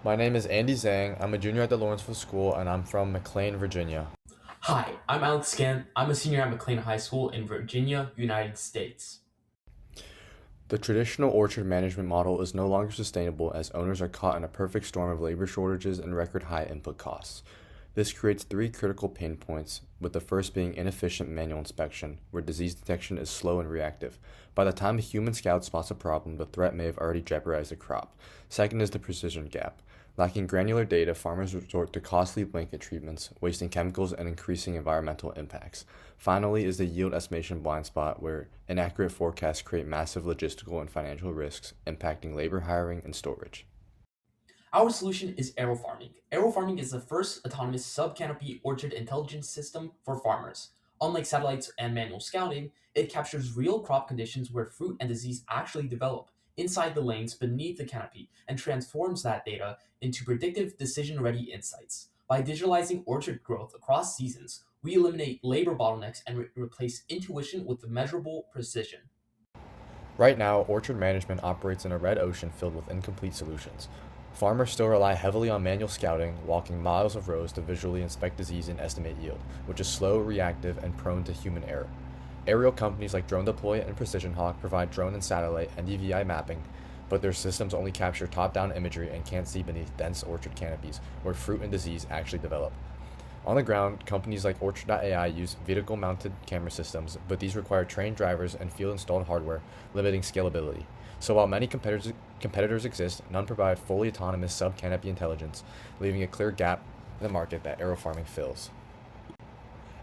My name is Andy Zhang. I'm a junior at the Lawrenceville School and I'm from McLean, Virginia. Hi, I'm Alex Scan. I'm a senior at McLean High School in Virginia, United States. The traditional orchard management model is no longer sustainable as owners are caught in a perfect storm of labor shortages and record high input costs. This creates three critical pain points, with the first being inefficient manual inspection, where disease detection is slow and reactive. By the time a human scout spots a problem, the threat may have already jeopardized the crop. Second is the precision gap. Lacking granular data, farmers resort to costly blanket treatments, wasting chemicals and increasing environmental impacts. Finally is the yield estimation blind spot, where inaccurate forecasts create massive logistical and financial risks, impacting labor hiring and storage. Our solution is AeroFarming. AeroFarming is the first autonomous sub-canopy orchard intelligence system for farmers. Unlike satellites and manual scouting, it captures real crop conditions where fruit and disease actually develop inside the lanes beneath the canopy and transforms that data into predictive decision-ready insights. By digitalizing orchard growth across seasons, we eliminate labor bottlenecks and replace intuition with measurable precision. Right now, orchard management operates in a red ocean filled with incomplete solutions. Farmers still rely heavily on manual scouting, walking miles of rows to visually inspect disease and estimate yield, which is slow, reactive, and prone to human error. Aerial companies like Drone Deploy and Precision Hawk provide drone and satellite and EVI mapping, but their systems only capture top-down imagery and can't see beneath dense orchard canopies where fruit and disease actually develop. On the ground, companies like Orchard.ai use vehicle-mounted camera systems, but these require trained drivers and field-installed hardware, limiting scalability. So while many competitors exist, none provide fully autonomous sub-canopy intelligence, leaving a clear gap in the market that AeroFarming fills.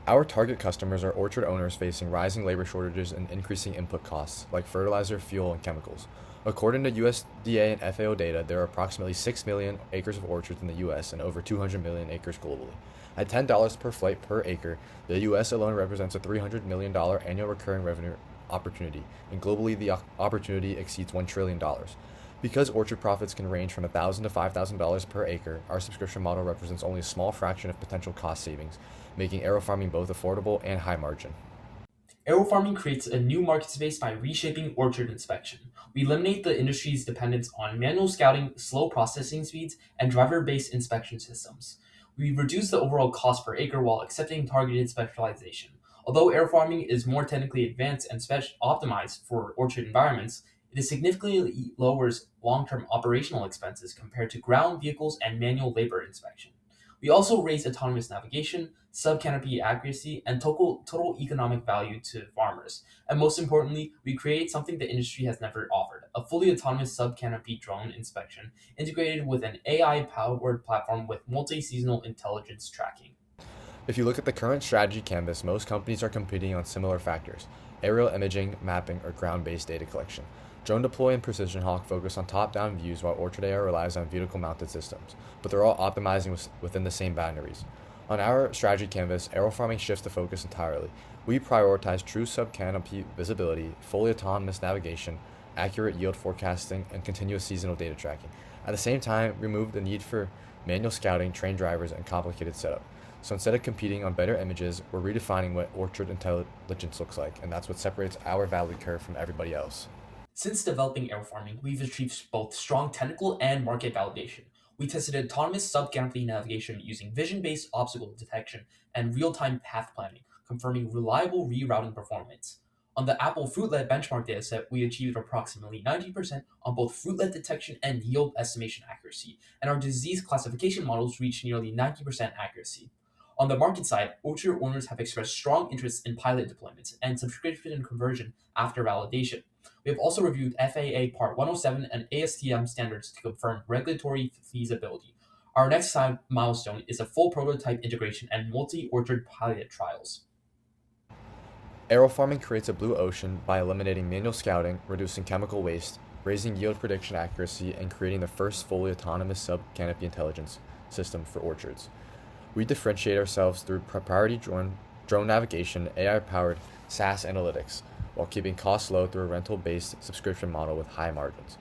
Our target customers are orchard owners facing rising labor shortages and increasing input costs, like fertilizer, fuel, and chemicals. According to USDA and FAO data, there are approximately 6 million acres of orchards in the US and over 200 million acres globally. At $10 per flight per acre, the US alone represents a $300 million annual recurring revenue opportunity, and globally the opportunity exceeds $1 trillion. Because orchard profits can range from $1,000 to $5,000 per acre, our subscription model represents only a small fraction of potential cost savings, making AeroFarming both affordable and high margin. AeroFarming creates a new market space by reshaping orchard inspection. We eliminate the industry's dependence on manual scouting, slow processing speeds, and driver-based inspection systems. We reduce the overall cost per acre while accepting targeted specialization. Although AeroFarming is more technically advanced and optimized for orchard environments, it significantly lowers long-term operational expenses compared to ground vehicles and manual labor inspection. We also raise autonomous navigation, sub-canopy accuracy, and total economic value to farmers. And most importantly, we create something the industry has never offered, a fully autonomous sub-canopy drone inspection integrated with an AI-powered platform with multi-seasonal intelligence tracking. If you look at the current strategy canvas, most companies are competing on similar factors: aerial imaging, mapping, or ground-based data collection. Drone Deploy and Precision Hawk focus on top-down views while Orchard AI relies on vehicle-mounted systems, but they're all optimizing within the same boundaries. On our strategy canvas, AeroFarming shifts the focus entirely. We prioritize true sub-canopy visibility, fully autonomous navigation, accurate yield forecasting, and continuous seasonal data tracking. At the same time, remove the need for manual scouting, trained drivers, and complicated setup. So instead of competing on better images, we're redefining what orchard intelligence looks like, and that's what separates our value curve from everybody else. Since developing AeroFarming, we've achieved both strong technical and market validation. We tested autonomous sub-canopy navigation using vision-based obstacle detection and real-time path planning, confirming reliable rerouting performance. On the Apple Fruitlet benchmark dataset, we achieved approximately 90% on both fruitlet detection and yield estimation accuracy, and our disease classification models reached nearly 90% accuracy. On the market side, orchard owners have expressed strong interest in pilot deployments and subscription conversion after validation. We have also reviewed FAA Part 107 and ASTM standards to confirm regulatory feasibility. Our next milestone is a full prototype integration and multi-orchard pilot trials. AeroFarming creates a blue ocean by eliminating manual scouting, reducing chemical waste, raising yield prediction accuracy, and creating the first fully autonomous sub-canopy intelligence system for orchards. We differentiate ourselves through proprietary drone navigation, AI-powered SaaS analytics, while keeping costs low through a rental-based subscription model with high margins.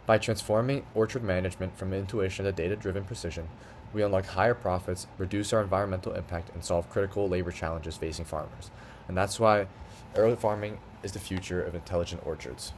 By transforming orchard management from intuition to data-driven precision, we unlock higher profits, reduce our environmental impact, and solve critical labor challenges facing farmers. And that's why early farming is the future of intelligent orchards.